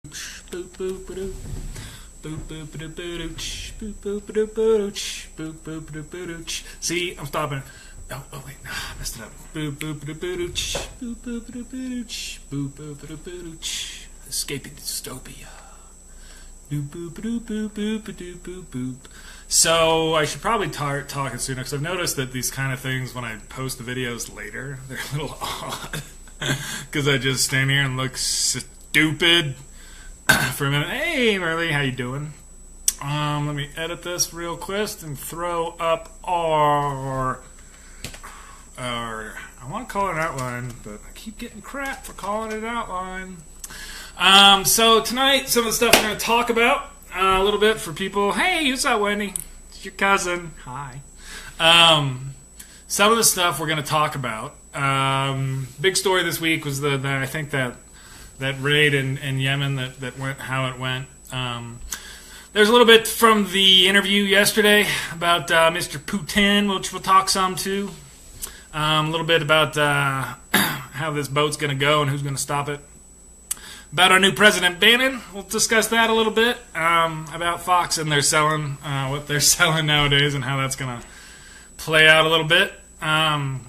See, I'm stopping. Oh wait, nah, I messed it up. Escaping dystopia. So I should probably start talking sooner because I've noticed that these kind of things, when I post the videos later, they're a little odd because I just stand here and look stupid for a minute. Hey Merle, how you doing? Let me edit this real quick and throw up our I want to call it an outline, but I keep getting crap for calling it an outline. So tonight, some of the stuff we're going to talk about a little bit for people. Hey, what's up, Wendy? It's your cousin. Hi. Some of the stuff we're going to talk about. Big story this week was I think that raid in Yemen that went how it went. There's a little bit from the interview yesterday about Mr. Putin, which we'll talk some too. A little bit about how this boat's going to go and who's going to stop it. About our new president, Bannon, we'll discuss that a little bit. About Fox and their selling, what they're selling nowadays and how that's going to play out a little bit.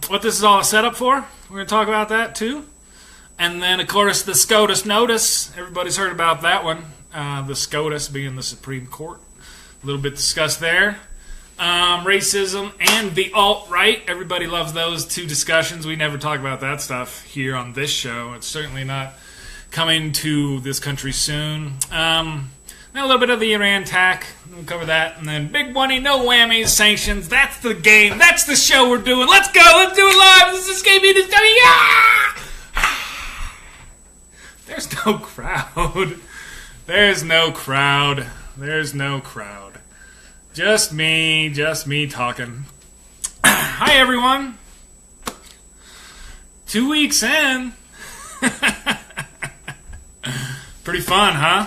What this is all set up for, we're going to talk about that too. And then, of course, the SCOTUS NOTUS. Everybody's heard about that one. The SCOTUS being the Supreme Court. A little bit discussed there. Racism and the alt-right. Everybody loves those two discussions. We never talk about that stuff here on this show. It's certainly not coming to this country soon. Now a little bit of the Iran attack. We'll cover that. And then big money, no whammies, sanctions. That's the game. That's the show we're doing. Let's go. Let's do it live. This is escaping this dummy. There's no crowd. There's no crowd. There's no crowd. Just me talking. Hi, everyone. 2 weeks in. Pretty fun, huh?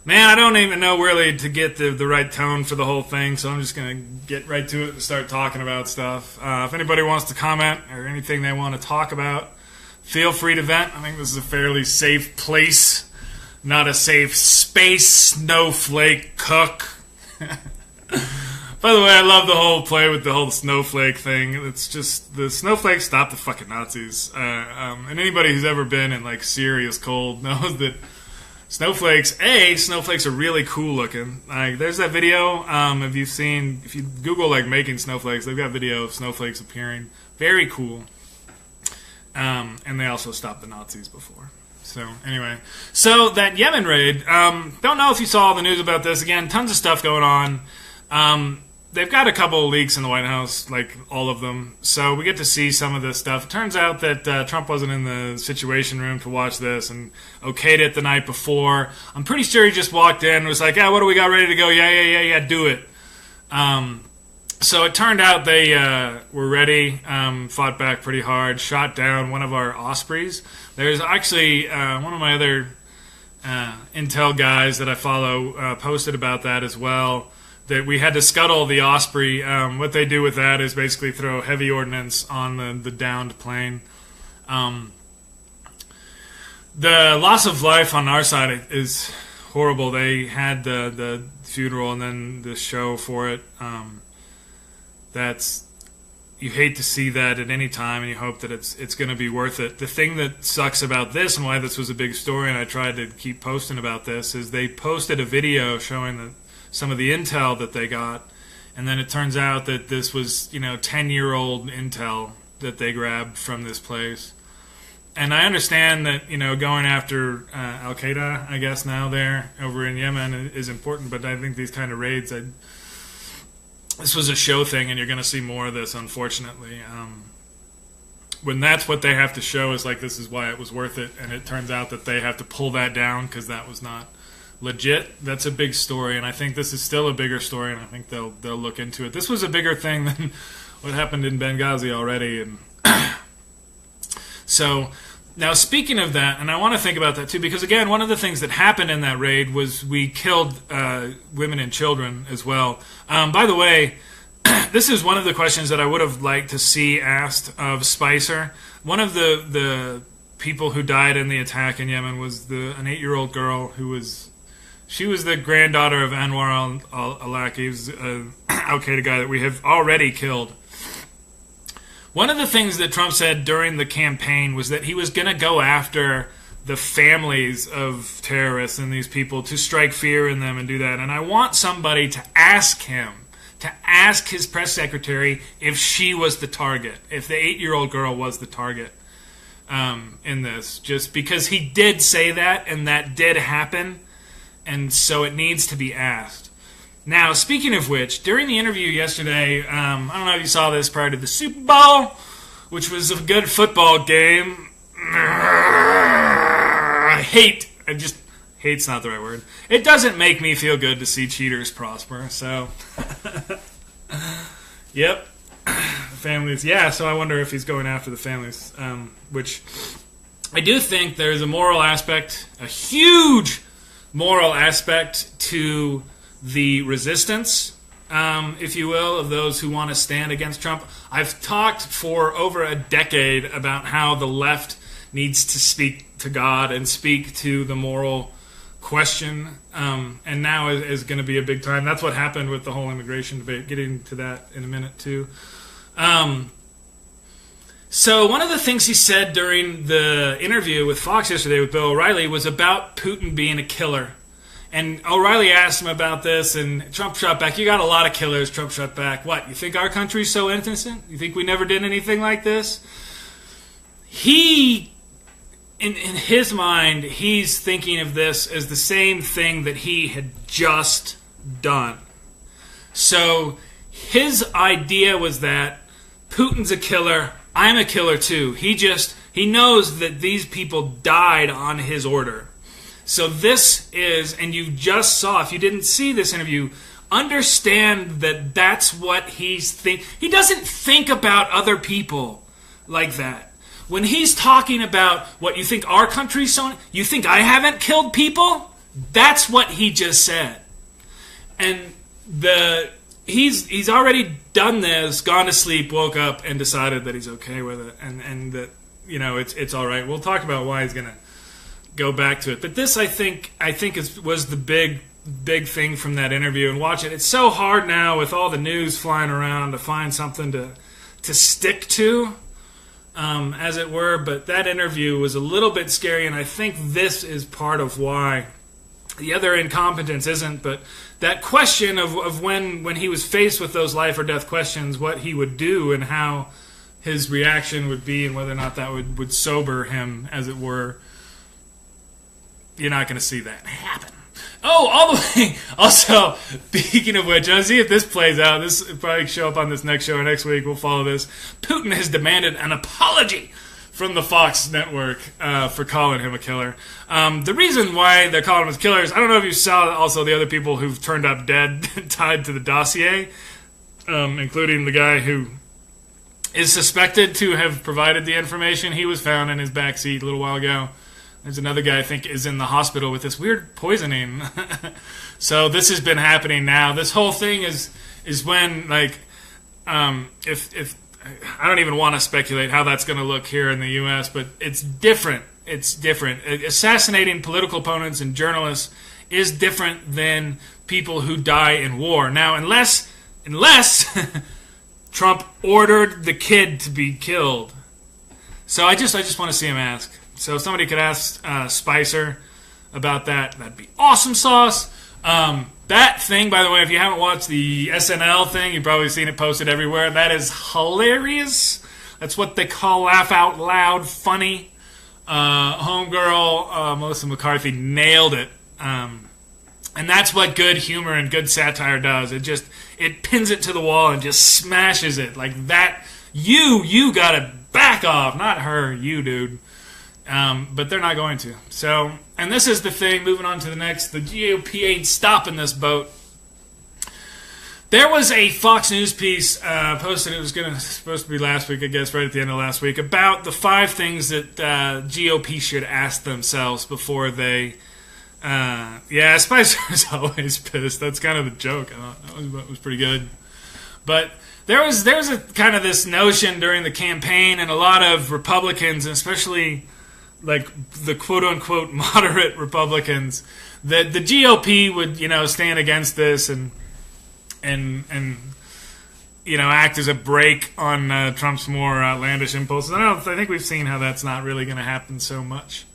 Man, I don't even know really to get the right tone for the whole thing, so I'm just going to get right to it and start talking about stuff. If anybody wants to comment or anything they want to talk about, feel free to vent. I think this is a fairly safe place. Not a safe space, snowflake cook. By the way, I love the whole play with the whole snowflake thing. It's just, the snowflakes stop the fucking Nazis. And anybody who's ever been in, like, serious cold knows that snowflakes are really cool looking. Like, there's that video, if you Google, like, making snowflakes, they've got video of snowflakes appearing. Very cool. And they also stopped the Nazis before. So, anyway. So, that Yemen raid, don't know if you saw the news about this. Again, tons of stuff going on. They've got a couple of leaks in the White House, like all of them. So, we get to see some of this stuff. It turns out that Trump wasn't in the Situation Room to watch this and okayed it the night before. I'm pretty sure he just walked in and was like, yeah, what do we got ready to go? Yeah, do it. So it turned out they were ready, fought back pretty hard, shot down one of our Ospreys. There's actually one of my other intel guys that I follow posted about that as well, that we had to scuttle the Osprey. What they do with that is basically throw heavy ordnance on the downed plane. The loss of life on our side is horrible. They had the funeral and then the show for it. You hate to see that at any time, and you hope that it's going to be worth it. The thing that sucks about this and why this was a big story, and I tried to keep posting about this, is they posted a video showing some of the intel that they got, and then it turns out that this was 10-year-old intel that they grabbed from this place. And I understand that going after Al Qaeda, I guess now there over in Yemen is important, but I think these kind of raids, this was a show thing, and you're going to see more of this, unfortunately. When that's what they have to show is like, this is why it was worth it, and it turns out that they have to pull that down because that was not legit. That's a big story, and I think this is still a bigger story, and I think they'll look into it. This was a bigger thing than what happened in Benghazi already, and so now speaking of that, and I want to think about that too, because again, one of the things that happened in that raid was we killed women and children as well. By the way, this is one of the questions that I would have liked to see asked of Spicer. One of the people who died in the attack in Yemen was an 8-year-old girl she was the granddaughter of Anwar al-Awlaki. He was an al-Qaeda guy that we have already killed. One of the things that Trump said during the campaign was that he was going to go after the families of terrorists and these people, to strike fear in them and do that. And I want somebody to ask him, to ask his press secretary if she was the target, if the 8-year-old girl was the target in this. Just because he did say that, and that did happen, and so it needs to be asked. Now, speaking of which, during the interview yesterday, I don't know if you saw this prior to the Super Bowl, which was a good football game. Hate's not the right word. It doesn't make me feel good to see cheaters prosper, so. Yep. Families. Yeah, so I wonder if he's going after the families, which I do think there's a moral aspect, a huge moral aspect to the resistance, if you will, of those who want to stand against Trump. I've talked for over a decade about how the left needs to speak to God and speak to the moral question, and now is going to be a big time. That's what happened with the whole immigration debate. Getting to that in a minute, too. So one of the things he said during the interview with Fox yesterday with Bill O'Reilly was about Putin being a killer. And O'Reilly asked him about this, and Trump shot back, "You got a lot of killers." Trump shot back, "What, you think our country's so innocent? You think we never did anything like this?" He, in his mind, he's thinking of this as the same thing that he had just done. So his idea was that Putin's a killer, I'm a killer too. He knows that these people died on his order. So this is, and you just saw, if you didn't see this interview, understand that that's what he's thinking. He doesn't think about other people like that. When he's talking about what you think our country's so, you think I haven't killed people? That's what he just said. And he's already done this, gone to sleep, woke up, and decided that he's okay with it, and that, you know, it's all right. We'll talk about why he's gonna go back to it. But this, I think was the big thing from that interview. And watch it. It's so hard now with all the news flying around to find something to stick to, as it were. But that interview was a little bit scary, and I think this is part of why. The other incompetence isn't, but that question of when he was faced with those life or death questions, what he would do and how his reaction would be, and whether or not that would sober him, as it were. You're not going to see that happen. Oh, all the way. Also, speaking of which, I'll see if this plays out. This will probably show up on this next show or next week. We'll follow this. Putin has demanded an apology from the Fox network for calling him a killer. The reason why they're calling him a killer is, I don't know if you saw also the other people who've turned up dead tied to the dossier, including the guy who is suspected to have provided the information. He was found in his backseat a little while ago. There's another guy I think is in the hospital with this weird poisoning. So this has been happening now. This whole thing is when, like, if I don't even want to speculate how that's going to look here in the U.S., but it's different. It's different. Assassinating political opponents and journalists is different than people who die in war. Now, unless Trump ordered the kid to be killed. So I just want to see him ask. So if somebody could ask Spicer about that, that'd be awesome sauce. That thing, by the way, if you haven't watched the SNL thing, you've probably seen it posted everywhere. That is hilarious. That's what they call laugh out loud funny. Homegirl, Melissa McCarthy, nailed it. And that's what good humor and good satire does. It pins it to the wall and just smashes it. Like that, you gotta back off. Not her, you dude. But they're not going to. So, and this is the thing, moving on to the next, the GOP ain't stopping this boat. There was a Fox News piece posted, it was supposed to be last week, I guess, right at the end of last week, about the 5 things that GOP should ask themselves before they... Spicer's always pissed. That's kind of the joke. That was pretty good. But there was a kind of this notion during the campaign, and a lot of Republicans, and especially like the quote-unquote moderate Republicans, that the GOP would, stand against this and act as a brake on Trump's more outlandish impulses. I think we've seen how that's not really going to happen so much.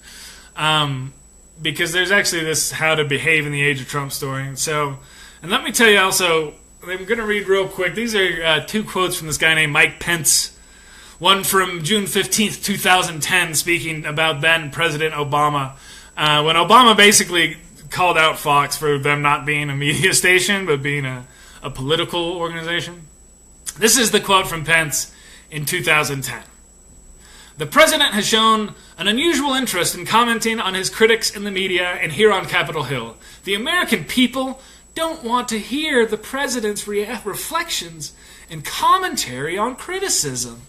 Because there's actually this how to behave in the age of Trump story. And let me tell you also, I'm going to read real quick. These are two quotes from this guy named Mike Pence. One from June 15th, 2010, speaking about then President Obama. When Obama basically called out Fox for them not being a media station, but being a political organization. This is the quote from Pence in 2010. The president has shown an unusual interest in commenting on his critics in the media and here on Capitol Hill. The American people don't want to hear the president's reflections and commentary on criticism.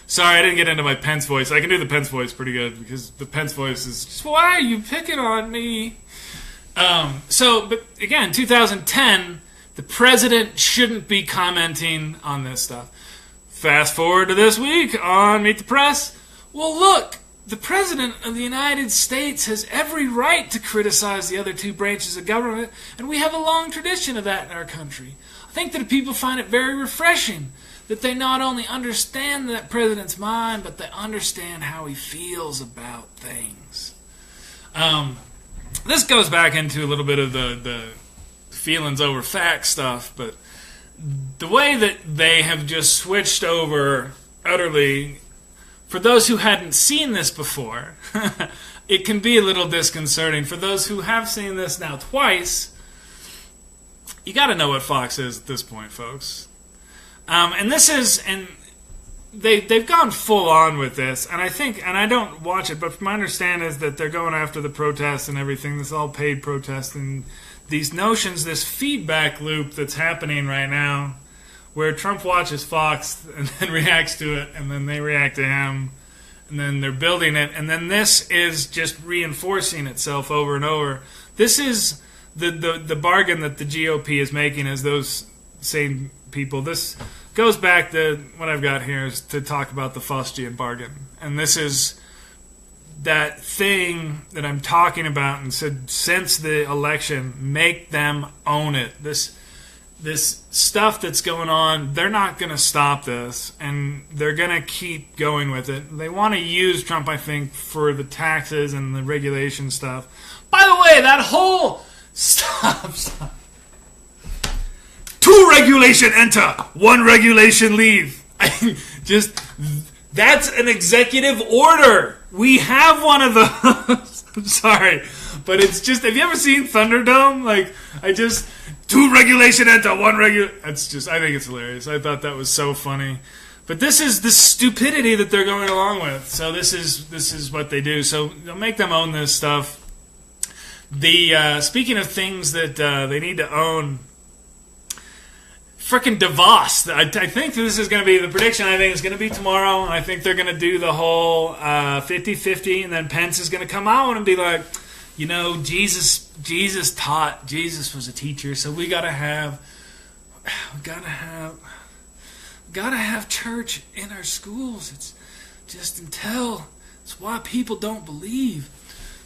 Sorry, I didn't get into my Pence voice. I can do the Pence voice pretty good because the Pence voice is just, why are you picking on me? But again, 2010, the president shouldn't be commenting on this stuff. Fast forward to this week on Meet the Press. Well, look, the President of the United States has every right to criticize the other two branches of government, and we have a long tradition of that in our country. I think that people find it very refreshing that they not only understand that president's mind, but they understand how he feels about things. This goes back into a little bit of the feelings over facts stuff, but the way that they have just switched over utterly, for those who hadn't seen this before, it can be a little disconcerting. For those who have seen this now twice, you got to know what Fox is at this point, folks. And they've gone full on with this, and I don't watch it, but my understanding is that they're going after the protests and everything. This all paid protests and these notions, this feedback loop that's happening right now, where Trump watches Fox and then reacts to it, and then they react to him, and then they're building it, and then this is just reinforcing itself over and over. This is the bargain that the GOP is making as those same people. This goes back to what I've got here is to talk about the Faustian bargain, and this is that thing that I'm talking about and said since the election, make them own it. This stuff that's going on, they're not going to stop this, and they're going to keep going with it. They want to use Trump, I think, for the taxes and the regulation stuff. By the way, that whole stop. Two regulation enter, one regulation leave. That's an executive order. We have one of those. I'm sorry, but it's just, have you ever seen Thunderdome? Two regulation enter, one I think it's hilarious. I thought that was so funny. But this is the stupidity that they're going along with. So this is what they do. So they'll make them own this stuff. Speaking of things that they need to own, frickin' DeVos. I think this is going to be the prediction. I think it's going to be tomorrow. And I think they're going to do the whole 50-50, and then Pence is going to come out and be like, Jesus taught. Jesus was a teacher, so we gotta have church in our schools. It's just it's why people don't believe.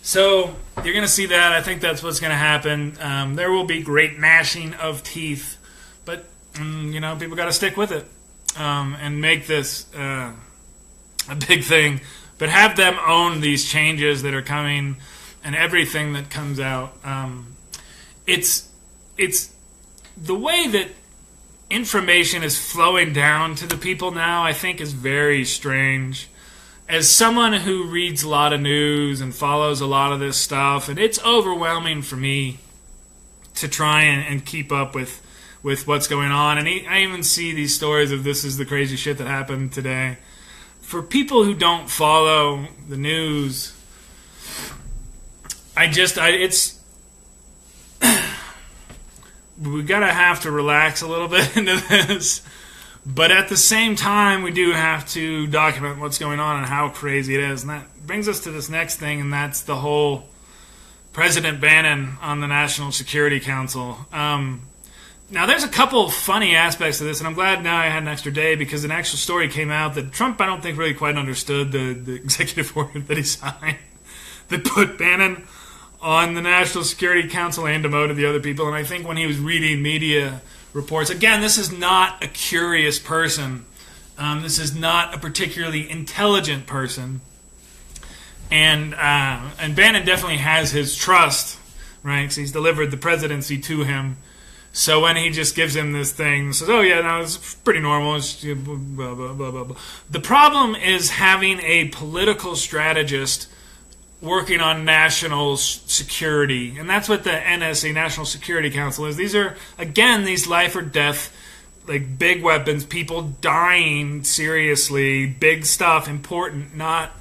So you're gonna see that. I think that's what's gonna happen. There will be great gnashing of teeth, but people got to stick with it and make this a big thing. But have them own these changes that are coming. And everything that comes out, it's the way that information is flowing down to the people now, I think is very strange. As someone who reads a lot of news and follows a lot of this stuff, and it's overwhelming for me to try and keep up with what's going on. And I even see these stories of this is the crazy shit that happened today. For people who don't follow the news, we gotta have to relax a little bit into this, but at the same time, we do have to document what's going on and how crazy it is. And that brings us to this next thing, and that's the whole President Bannon on the National Security Council. Now, there's a couple of funny aspects of this, and I'm glad now I had an extra day because an actual story came out that Trump, I don't think, really quite understood the executive order that he signed that put Bannon on the National Security Council and demoted the other people. And I think when he was reading media reports, again, this is not a curious person. This is not a particularly intelligent person. And Bannon definitely has his trust, right? Because he's delivered the presidency to him. So when he just gives him this thing and says, oh, yeah, no, it's pretty normal. It's blah, blah, blah, blah, blah. The problem is having a political strategist working on national security. And that's what the NSC, National Security Council, is. These are, again, these life or death, like big weapons, people dying seriously, big stuff, important, not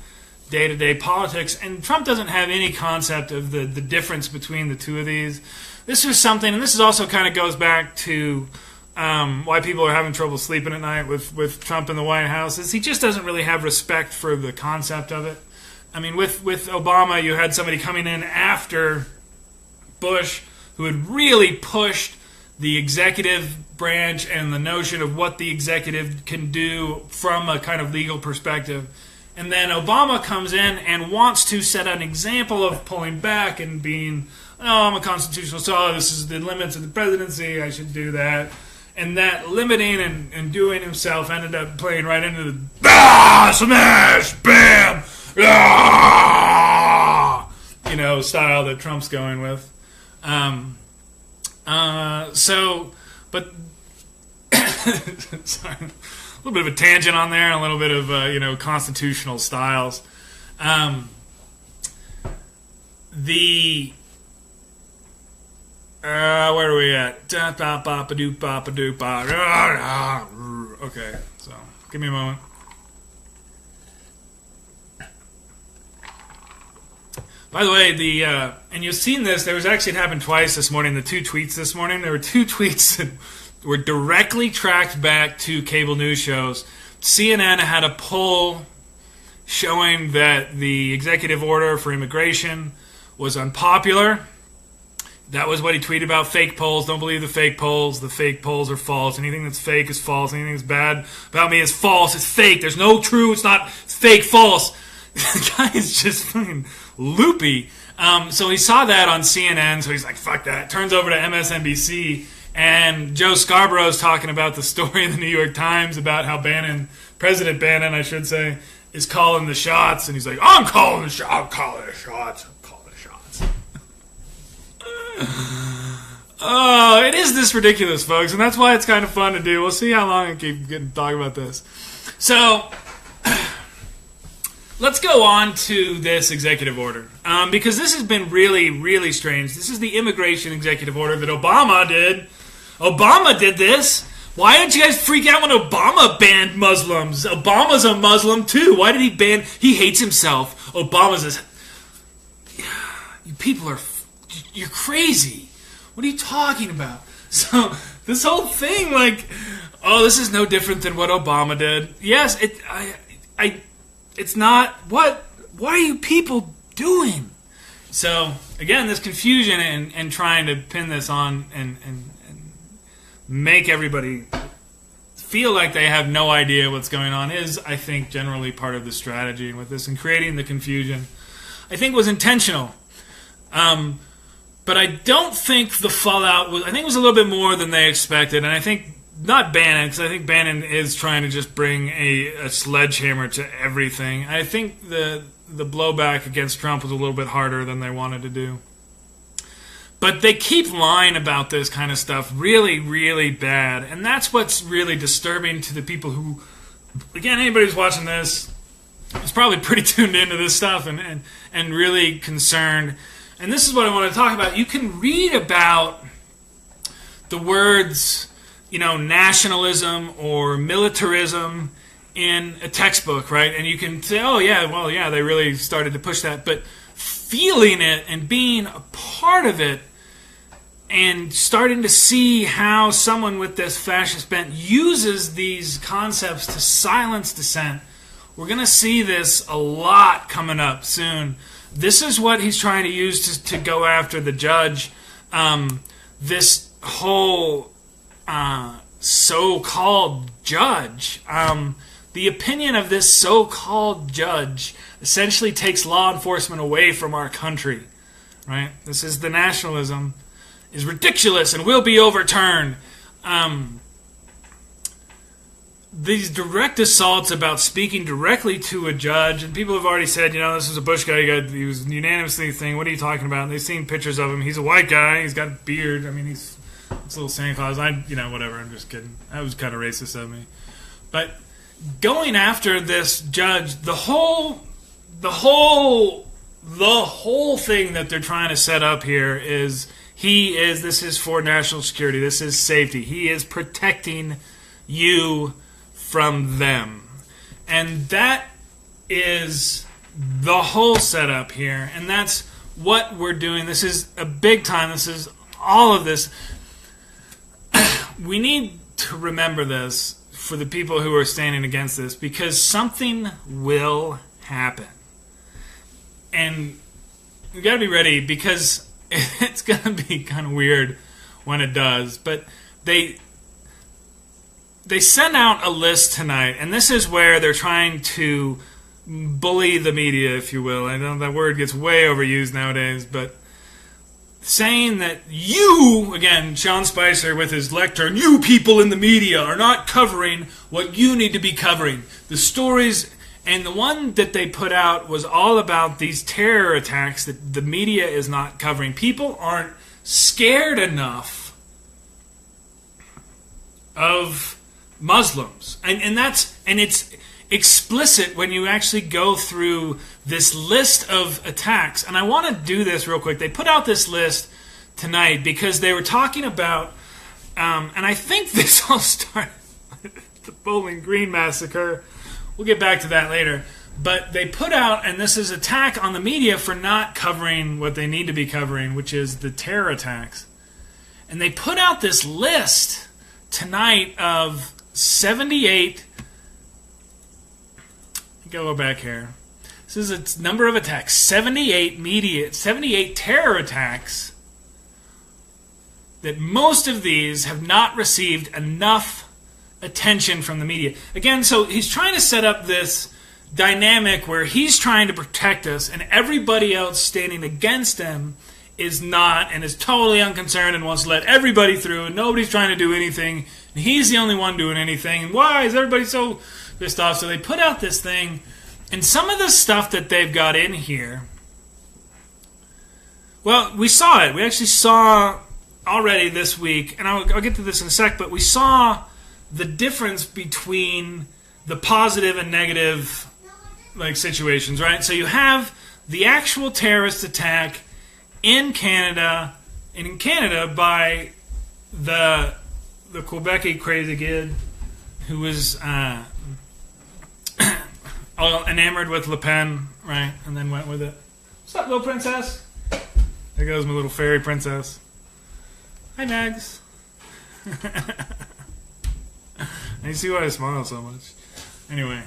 day-to-day politics. And Trump doesn't have any concept of the difference between the two of these. This is something, and this is also kind of goes back to why people are having trouble sleeping at night with Trump in the White House, is he just doesn't really have respect for the concept of it. I mean, with Obama, you had somebody coming in after Bush who had really pushed the executive branch and the notion of what the executive can do from a kind of legal perspective. And then Obama comes in and wants to set an example of pulling back and being, oh, I'm a constitutional law, this is the limits of the presidency, I should do that. And that limiting and doing himself ended up playing right into the smash, bam, style that Trump's going with. But sorry, a little bit of a tangent on there, a little bit of constitutional styles. Where are we at? Okay, so give me a moment. By the way, and you've seen this, it happened twice this morning, the two tweets this morning. There were two tweets that were directly tracked back to cable news shows. CNN had a poll showing that the executive order for immigration was unpopular. That was what he tweeted about fake polls. Don't believe the fake polls. The fake polls are false. Anything that's fake is false. Anything that's bad about me is false. It's fake. There's no true. It's not. It's fake. False. The guy is just fucking loopy. So he saw that on CNN, so he's like, fuck that. Turns over to MSNBC, and Joe Scarborough's talking about the story in the New York Times about how President Bannon, I should say, is calling the shots. And he's like, I'm calling the shots. I'm calling the shots. Oh, it is this ridiculous, folks, and that's why it's kind of fun to do. We'll see how long I keep getting talking about this. So, let's go on to this executive order, because this has been really, really strange. This is the immigration executive order that Obama did. Obama did this. Why didn't you guys freak out when Obama banned Muslims? Obama's a Muslim too. Why did he ban? He hates himself. Obama's you people are, you're crazy. What are you talking about? So this whole thing, like, oh, this is no different than what Obama did. Yes, it's not. What are you people doing? So again, this confusion and trying to pin this on and make everybody feel like they have no idea what's going on is, I think, generally part of the strategy with this, and creating the confusion, I think, was intentional. But I don't think the fallout was, I think it was a little bit more than they expected. And I think, not Bannon, because I think Bannon is trying to just bring a sledgehammer to everything. I think the blowback against Trump was a little bit harder than they wanted to do. But they keep lying about this kind of stuff really, really bad. And that's what's really disturbing to the people who, again, anybody who's watching this is probably pretty tuned into this stuff and really concerned. And this is what I want to talk about. You can read about the words, nationalism or militarism in a textbook, right? And you can say, oh, yeah, well, yeah, they really started to push that. But feeling it and being a part of it and starting to see how someone with this fascist bent uses these concepts to silence dissent, we're going to see this a lot coming up soon. This is what he's trying to use to go after the judge. This whole so-called judge. The opinion of this so-called judge essentially takes law enforcement away from our country. Right? This is the nationalism is ridiculous and will be overturned. These direct assaults about speaking directly to a judge, and people have already said, this is a Bush guy, he was unanimously saying, what are you talking about? And they've seen pictures of him. He's a white guy. He's got a beard. I mean, it's a little Santa Claus. Whatever. I'm just kidding. That was kind of racist of me. But going after this judge, the whole thing that they're trying to set up here is this is for national security. This is safety. He is protecting you from them. And that is the whole setup here. And that's what we're doing. This is a big time. This is all of this. We need to remember this for the people who are standing against this, because something will happen. And you got to be ready, because it's going to be kind of weird when it does. But they sent out a list tonight, and this is where they're trying to bully the media, if you will. I know that word gets way overused nowadays, but saying that you, again, Sean Spicer with his lectern, you people in the media are not covering what you need to be covering. The stories, and the one that they put out was all about these terror attacks that the media is not covering. People aren't scared enough of Muslims, and it's explicit when you actually go through this list of attacks. And I want to do this real quick. They put out this list tonight because they were talking about, and I think this all started with the Bowling Green massacre. We'll get back to that later. But they put out, and this is attack on the media for not covering what they need to be covering, which is the terror attacks. And they put out this list tonight of 78. Go back here. This is a number of attacks. 78 terror attacks. That most of these have not received enough attention from the media. Again, so he's trying to set up this dynamic where he's trying to protect us, and everybody else standing against him is not, and is totally unconcerned and wants to let everybody through, and nobody's trying to do anything, and he's the only one doing anything, and why is everybody so pissed off? So they put out this thing, and some of the stuff that they've got in here, well, we saw it. We actually saw already this week, and I'll get to this in a sec, but we saw the difference between the positive and negative situations, right? So you have the actual terrorist attack in Canada, and in Canada by the Quebec crazy kid who was all enamored with Le Pen, right? And then went with it. What's up, little princess? There goes my little fairy princess. Hi, Mags. And you see why I smile so much. Anyway.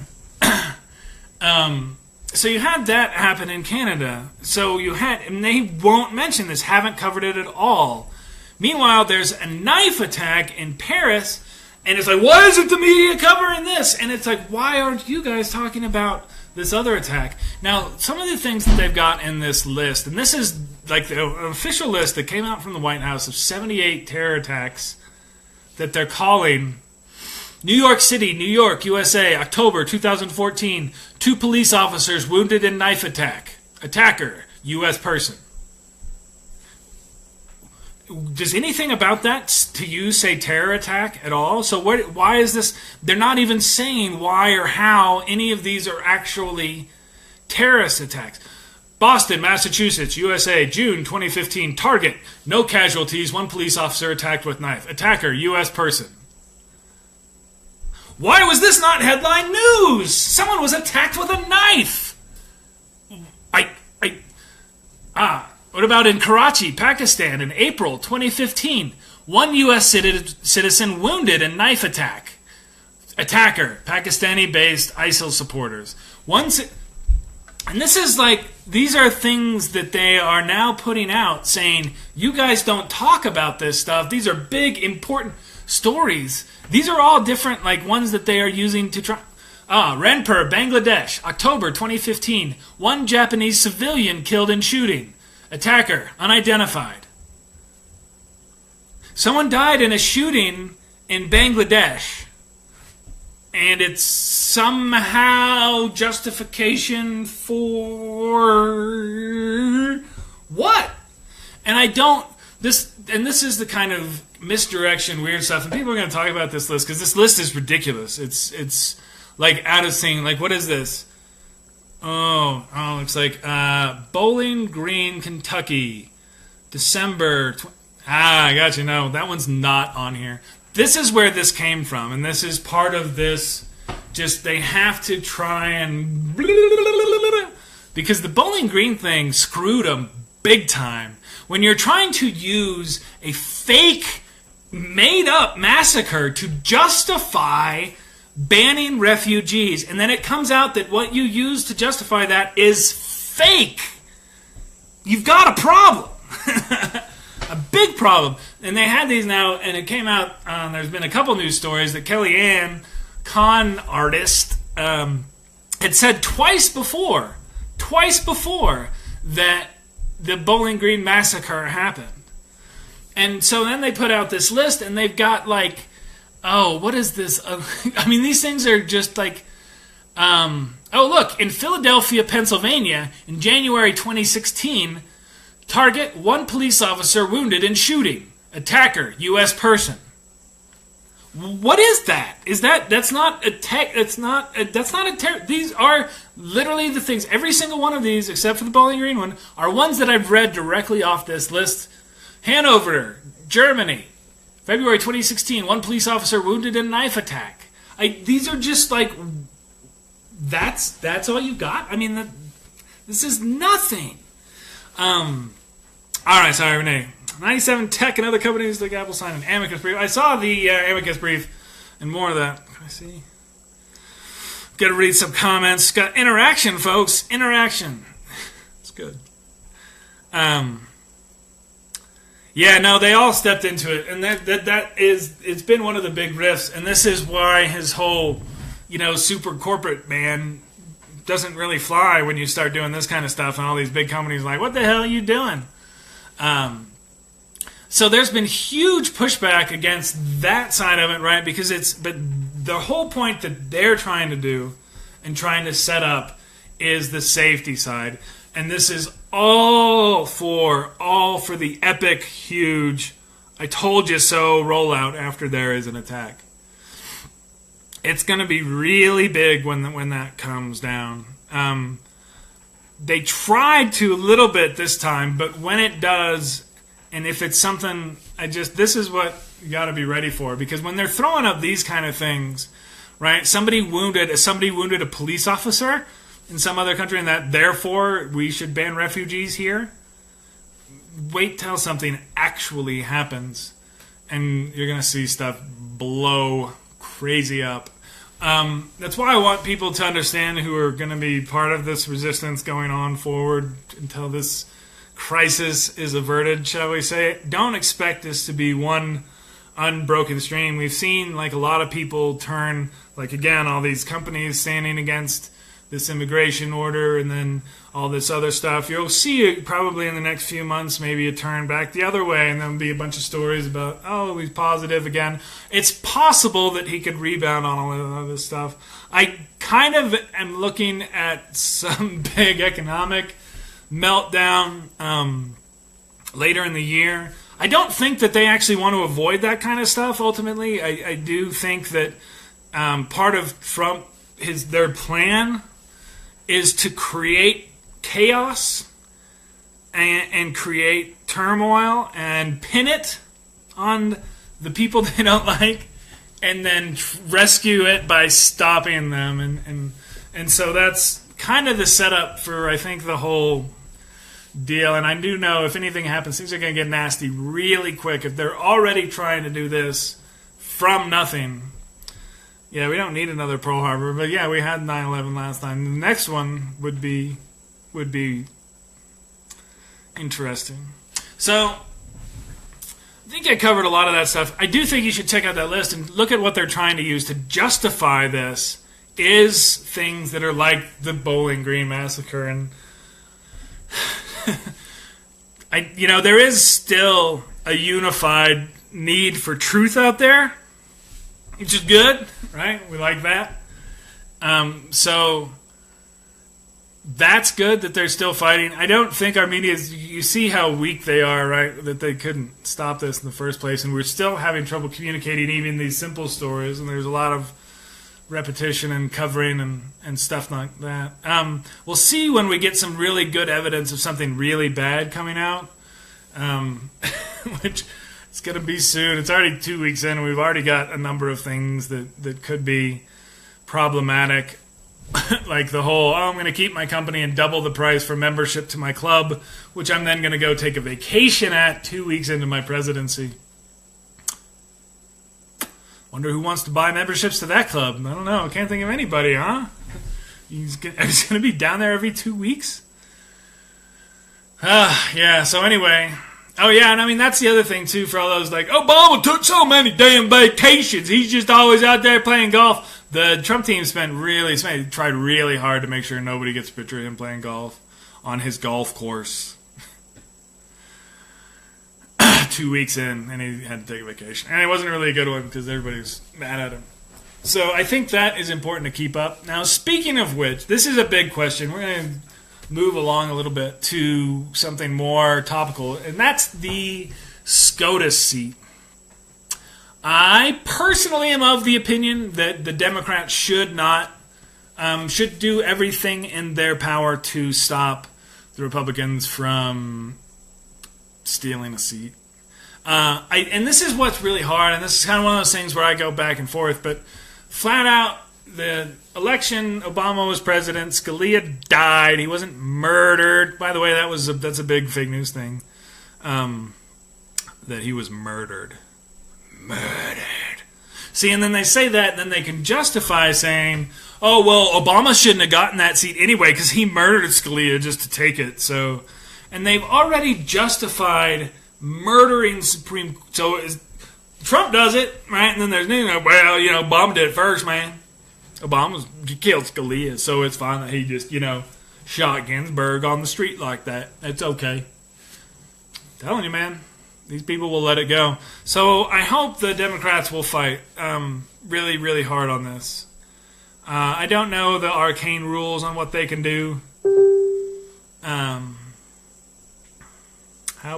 So you had that happen in Canada. So you had, and they won't mention this, haven't covered it at all. Meanwhile, there's a knife attack in Paris, and it's like, why isn't the media covering this? And it's like, why aren't you guys talking about this other attack? Now, some of the things that they've got in this list, and this is like the official list that came out from the White House of 78 terror attacks that they're calling New York City, New York, USA, October 2014. 2 police officers wounded in knife attack. Attacker, U.S. person. Does anything about that to you say terror attack at all? So why is this? They're not even saying why or how any of these are actually terrorist attacks. Boston, Massachusetts, USA, June 2015. Target, no casualties. 1 police officer attacked with knife. Attacker, U.S. person. Why was this not headline news? Someone was attacked with a knife. What about in Karachi, Pakistan, in April 2015? 1 U.S. citizen wounded in knife attack. Attacker, Pakistani-based ISIL supporters. And this is these are things that they are now putting out, saying, you guys don't talk about this stuff. These are big, important. stories. These are all different, like, ones that they are using to try. Ranpur, Bangladesh, October 2015. One Japanese civilian killed in shooting. Attacker, unidentified. Someone died in a shooting in Bangladesh. And it's somehow justification for what? And I don't... This is the kind of misdirection, weird stuff. And people are going to talk about this list because this list is ridiculous. It's like out of sync. Like, what is this? Oh, looks like Bowling Green, Kentucky, December. I got you. No, that one's not on here. This is where this came from, and this is part of this. Just they have to try and because the Bowling Green thing screwed them big time. When you're trying to use a fake, made-up massacre to justify banning refugees, and then it comes out that what you use to justify that is fake, you've got a problem. A big problem. And they had these now, and it came out, there's been a couple news stories that Kellyanne, con artist, had said twice before that the Bowling Green massacre happened. And so then they put out this list, and they've got like, what is this? I mean, these things are just like, look, in Philadelphia, Pennsylvania, in January 2016, target, one police officer wounded in shooting. Attacker, U.S. person. What is that? That's not a tech. That's not a terror. These are literally the things. Every single one of these, except for the Bowling Green one, are ones that I've read directly off this list. Hanover, Germany, February 2016. One police officer wounded in a knife attack. These are just like. That's all you got. I mean, this is nothing. All right, sorry, Renee. 97 Tech and other companies like Apple signed an amicus brief. I saw the amicus brief and more of that. Can I see? Got to read some comments. Got interaction, folks. Interaction. It's good. Yeah, no, they all stepped into it, and that is, it's been one of the big rifts, and this is why his whole, super corporate man doesn't really fly when you start doing this kind of stuff, and all these big companies are like, what the hell are you doing? So there's been huge pushback against that side of it, right? But the whole point that they're trying to do and trying to set up is the safety side. And this is all for the epic, huge, I told you so rollout after there is an attack. It's going to be really big when that comes down. They tried to a little bit this time, but when it does, and if it's something, this is what you got to be ready for. Because when they're throwing up these kind of things, right? Somebody wounded a police officer in some other country, and that therefore we should ban refugees here. Wait till something actually happens, and you're gonna see stuff blow crazy up. That's why I want people to understand who are going to be part of this resistance going on forward until this crisis is averted, shall we say. Don't expect this to be one unbroken stream. We've seen like a lot of people turn, like again, all these companies standing against this immigration order and then all this other stuff. You'll see it probably in the next few months, maybe a turn back the other way, and there'll be a bunch of stories about, he's positive again. It's possible that he could rebound on all of this stuff. I kind of am looking at some big economic meltdown later in the year. I don't think that they actually want to avoid that kind of stuff ultimately. I do think that part of their plan is to create chaos and create turmoil and pin it on the people they don't like and then rescue it by stopping them. And so that's kind of the setup for, I think, the whole deal. And I do know if anything happens, things are going to get nasty really quick. If they're already trying to do this from nothing... Yeah, we don't need another Pearl Harbor, but yeah, we had 9/11 last time. The next one would be interesting. So, I think I covered a lot of that stuff. I do think you should check out that list and look at what they're trying to use to justify this is things that are like the Bowling Green massacre. And there is still a unified need for truth out there, which is good, right? We like that. So that's good that they're still fighting. I don't think Armenians, you see how weak they are, right? That they couldn't stop this in the first place, and we're still having trouble communicating even these simple stories, and there's a lot of repetition and covering and stuff like that. We'll see when we get some really good evidence of something really bad coming out, which it's going to be soon. It's already 2 weeks in, and we've already got a number of things that could be problematic. Like the whole, I'm going to keep my company and double the price for membership to my club, which I'm then going to go take a vacation at 2 weeks into my presidency. Wonder who wants to buy memberships to that club. I don't know. Can't think of anybody, huh? He's going to be down there every 2 weeks? Yeah, so anyway. Oh, yeah, and I mean, that's the other thing, too, for all those, like, Obama took so many damn vacations. He's just always out there playing golf. The Trump team tried really hard to make sure nobody gets a picture of him playing golf on his golf course. 2 weeks in, and he had to take a vacation. And it wasn't really a good one because everybody was mad at him. So I think that is important to keep up. Now, speaking of which, this is a big question. We're going to move along a little bit to something more topical, and that's the SCOTUS seat. I personally am of the opinion that the Democrats should do everything in their power to stop the Republicans from stealing a seat. And this is what's really hard, and this is kind of one of those things where I go back and forth, but flat out, the election, Obama was president, Scalia died, he wasn't murdered. By the way, that's a big fake news thing, that he was murdered. See, and then they say that, and then they can justify saying, oh, well, Obama shouldn't have gotten that seat anyway because he murdered Scalia just to take it. So, and they've already justified murdering So Trump does it, right? And then there's, Obama did it first, man. He killed Scalia, so it's fine that he just, shot Ginsburg on the street like that. It's okay. I'm telling you, man. These people will let it go. So I hope the Democrats will fight really, really hard on this. I don't know the arcane rules on what they can do. How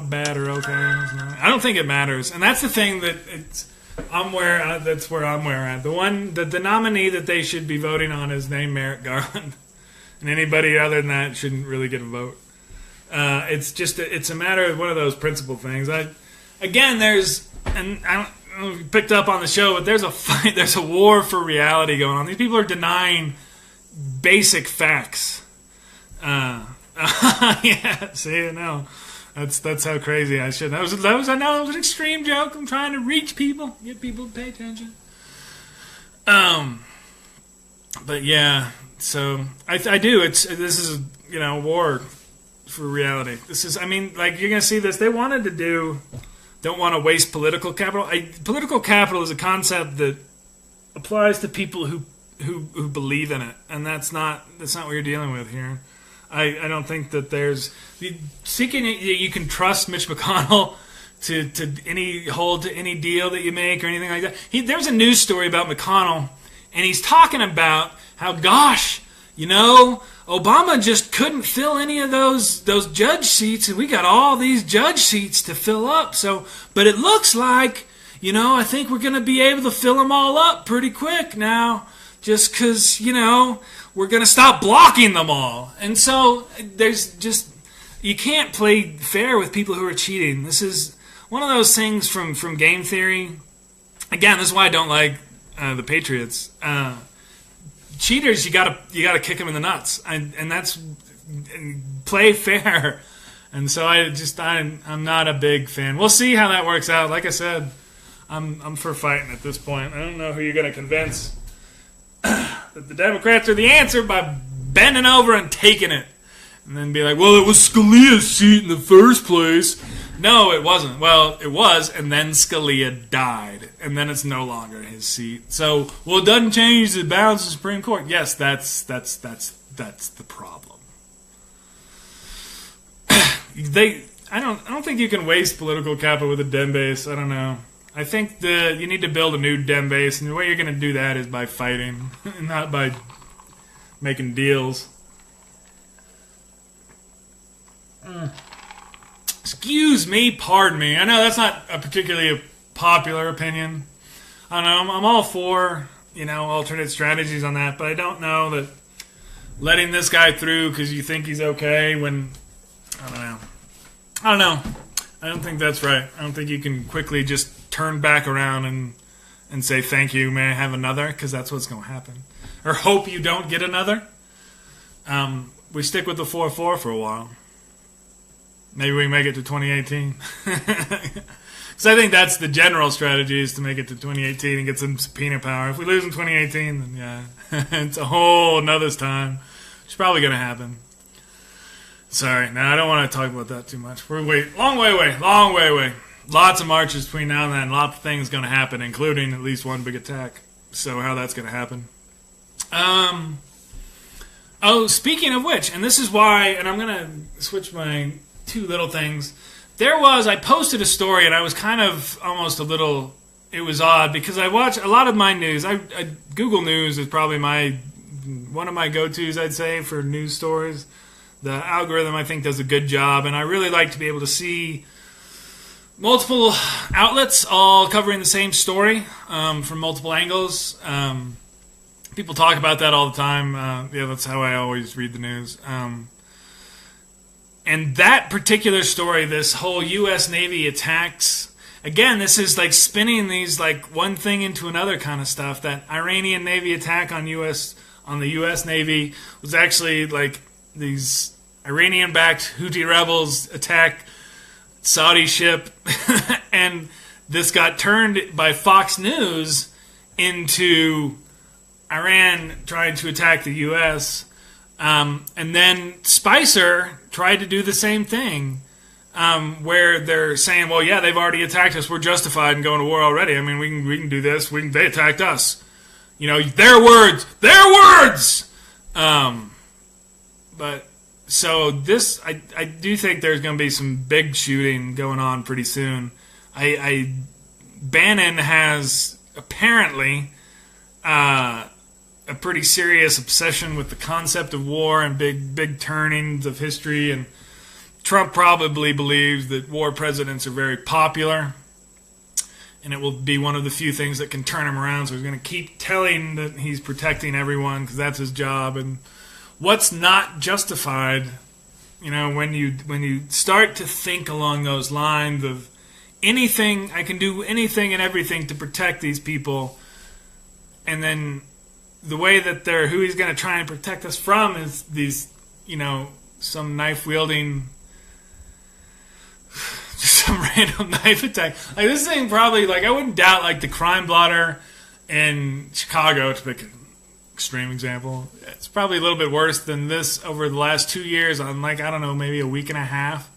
bad or okay? I don't think it matters. And that's the thing that's where I'm at. The nominee that they should be voting on is named Merrick Garland. And anybody other than that shouldn't really get a vote. It's a matter of one of those principle things. I don't know if you picked up on the show, but there's a fight, there's a war for reality going on. These people are denying basic facts. Yeah, see, no, that's how crazy I should. I know that was an extreme joke. I'm trying to reach people, get people to pay attention. But yeah, so I do. This is a war for reality. You're gonna see this. They wanted to don't want to waste political capital. Political capital is a concept that applies to people who believe in it, and that's not what you're dealing with here. I don't think that there's seeking you can trust Mitch McConnell to any deal that you make or anything like that. There's a news story about McConnell, and he's talking about how Obama just couldn't fill any of those judge seats, and we got all these judge seats to fill up. So, but it looks like, I think we're going to be able to fill them all up pretty quick now, just because, we're going to stop blocking them all. And so you can't play fair with people who are cheating. This is one of those things from game theory. Again, this is why I don't like the Patriots. Cheaters, you gotta kick them in the nuts, and that's play fair. And so I'm not a big fan. We'll see how that works out. Like I said, I'm for fighting at this point. I don't know who you're gonna convince that the Democrats are the answer by bending over and taking it. And then be like, well, it was Scalia's seat in the first place. No, it wasn't. Well, it was, and then Scalia died. And then it's no longer his seat. So, well, it doesn't change the balance of the Supreme Court. Yes, that's the problem. I don't think you can waste political capital with a Dem base. I don't know. I think you need to build a new Dem base, and the way you're going to do that is by fighting, not by making deals. Excuse me, pardon me. I know that's not a particularly popular opinion. I don't know. I'm all for, alternate strategies on that, but I don't know that letting this guy through because you think he's okay when... I don't know. I don't think that's right. I don't think you can quickly just turn back around and say, thank you, may I have another? Because that's what's going to happen. Or hope you don't get another. We stick with the 4-4 for a while. Maybe we can make it to 2018. Because I think that's the general strategy, is to make it to 2018 and get some subpoena power. If we lose in 2018, then yeah, it's a whole another time. It's probably going to happen. Sorry, no, I don't want to talk about that too much. We're long way away. Lots of marches between now and then. Lots of things going to happen, including at least one big attack. So how that's going to happen. Speaking of which, and this is why, and I'm going to switch my two little things. I posted a story, and I was kind of almost it was odd, because I watch a lot of my news. Google News is probably one of my go-tos, I'd say, for news stories. The algorithm, I think, does a good job, and I really like to be able to see multiple outlets all covering the same story from multiple angles. People talk about that all the time. That's how I always read the news. And that particular story, this whole U.S. Navy attacks, again, this is like spinning these like one thing into another kind of stuff. That Iranian Navy attack on the U.S. Navy was actually like these Iranian-backed Houthi rebels attack Saudi ship, and this got turned by Fox News into Iran trying to attack the U.S., and then Spicer tried to do the same thing, where they're saying, well, yeah, they've already attacked us. We're justified in going to war already. I mean, we can do this. They attacked us. Their words. But so this, I do think there's going to be some big shooting going on pretty soon. Bannon has apparently a pretty serious obsession with the concept of war and big turnings of history, and Trump probably believes that war presidents are very popular, and it will be one of the few things that can turn him around, so he's going to keep telling that he's protecting everyone because that's his job. And what's not justified, when you start to think along those lines of I can do anything and everything to protect these people, and then the way that who he's going to try and protect us from is these, some knife-wielding, just some random knife attack. Like, this thing probably, I wouldn't doubt, the crime blotter in Chicago, to pick an extreme example. It's probably a little bit worse than this over the last 2 years on, maybe a week and a half.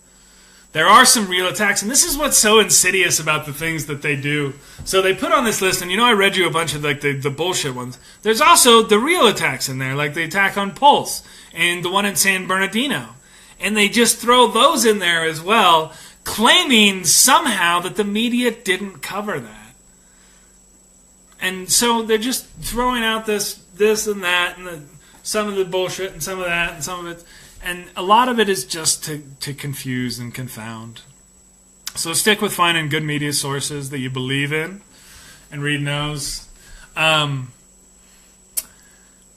There are some real attacks, and this is what's so insidious about the things that they do. So they put on this list, and I read you a bunch of the bullshit ones. There's also the real attacks in there, like the attack on Pulse and the one in San Bernardino. And they just throw those in there as well, claiming somehow that the media didn't cover that. And so they're just throwing out this and that, and some of the bullshit and some of that and some of it. And a lot of it is just to confuse and confound. So stick with finding good media sources that you believe in and read those. I'm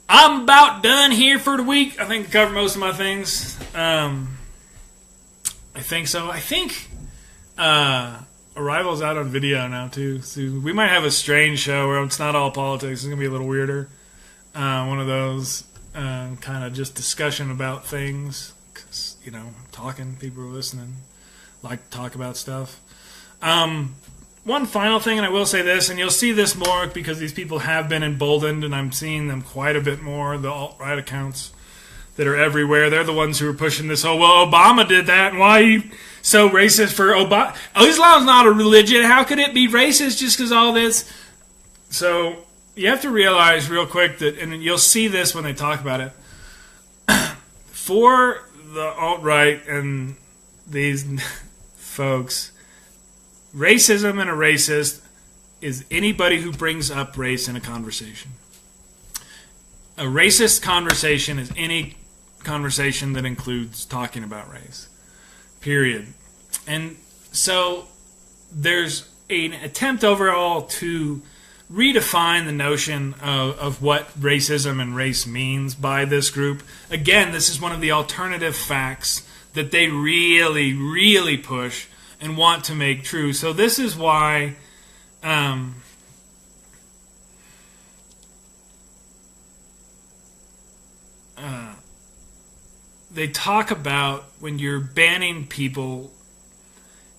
about done here for the week. I think I covered most of my things. I think so. I think Arrival's out on video now, too. So we might have a strange show where it's not all politics. It's going to be a little weirder. One of those kind of just discussion about things. Because, talking, people are listening. Like to talk about stuff. One final thing, and I will say this, and you'll see this more because these people have been emboldened, and I'm seeing them quite a bit more, the alt-right accounts. that are everywhere. They're the ones who are pushing this whole, well, Obama did that, and why are you so racist for Obama? Islam's not a religion. How could it be racist just because all this? So you have to realize real quick that, and you'll see this when they talk about it, for the alt-right and these folks, racism and a racist is anybody who brings up race in a conversation. A racist conversation is any conversation that includes talking about race. Period. And so there's an attempt overall to redefine the notion of what racism and race means by this group. Again, this is one of the alternative facts that they really, really push and want to make true. So this is why they talk about when you're banning people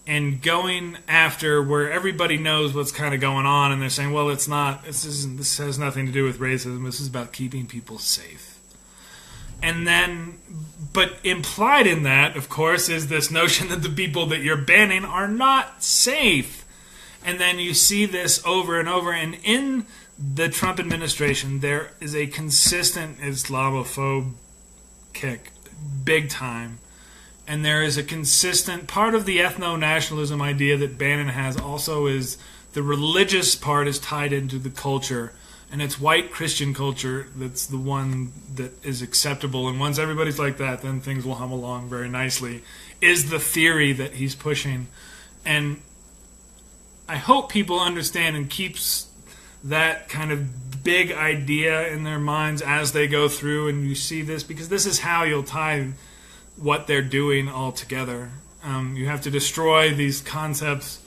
and going after where everybody knows what's kind of going on, and they're saying, well, it's not, this has nothing to do with racism, this is about keeping people safe. And then, but implied in that, of course, is this notion that the people that you're banning are not safe. And then you see this over and over, and in the Trump administration, there is a consistent Islamophobe kick, big time. And there is a consistent part of the ethno-nationalism idea that Bannon has also is the religious part is tied into the culture. And it's white Christian culture that's the one that is acceptable. And once everybody's like that, then things will hum along very nicely, is the theory that he's pushing. And I hope people understand and keeps that kind of big idea in their minds as they go through and you see this, because this is how you'll tie what they're doing all together. You have to destroy these concepts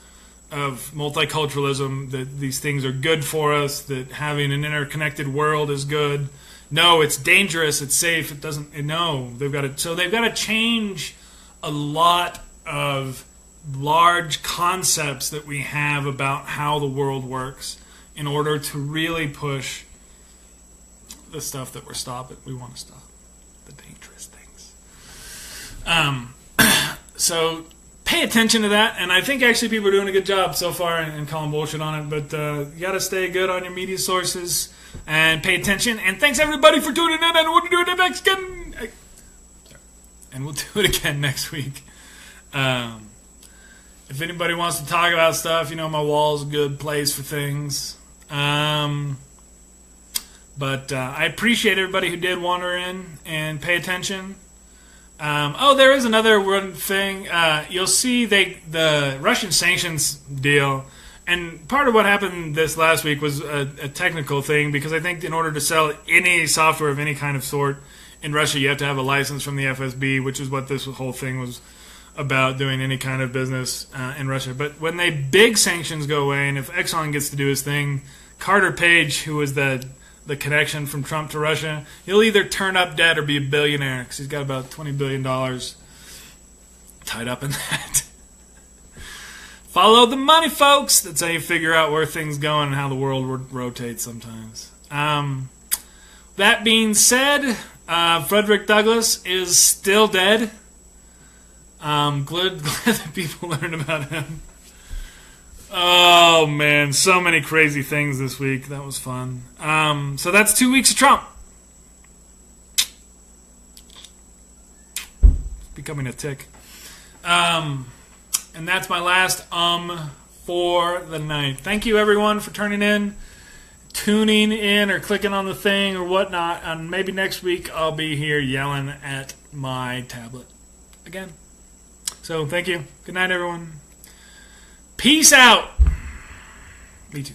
of multiculturalism, that these things are good for us, that having an interconnected world is good. No, it's dangerous, it's safe, it doesn't, no. They've got to change a lot of large concepts that we have about how the world works in order to really push the stuff that we want to stop, the dangerous things. So pay attention to that, and I think actually people are doing a good job so far in calling bullshit on it, but you got to stay good on your media sources and pay attention. And thanks everybody for tuning in, and we'll do it next again. And we'll do it again next week. If anybody wants to talk about stuff, you know my wall's a good place for things. But I appreciate everybody who did wander in and pay attention. There is another one thing. You'll see the Russian sanctions deal, and part of what happened this last week was a technical thing, because I think in order to sell any software of any kind of sort in Russia, you have to have a license from the FSB, which is what this whole thing was about, doing any kind of business in Russia. But when big sanctions go away, and if Exxon gets to do his thing, Carter Page, who was the connection from Trump to Russia, he'll either turn up dead or be a billionaire, because he's got about $20 billion tied up in that. Follow the money, folks. That's how you figure out where things go and how the world rotates sometimes. That being said, Frederick Douglass is still dead. Glad that people learned about him. Oh man, so many crazy things this week. That was fun. So that's 2 weeks of Trump. It's becoming a tick. And that's my last for the night. Thank you everyone for tuning in or clicking on the thing or whatnot. And maybe next week I'll be here yelling at my tablet again. So thank you. Good night everyone. Peace out. Me too.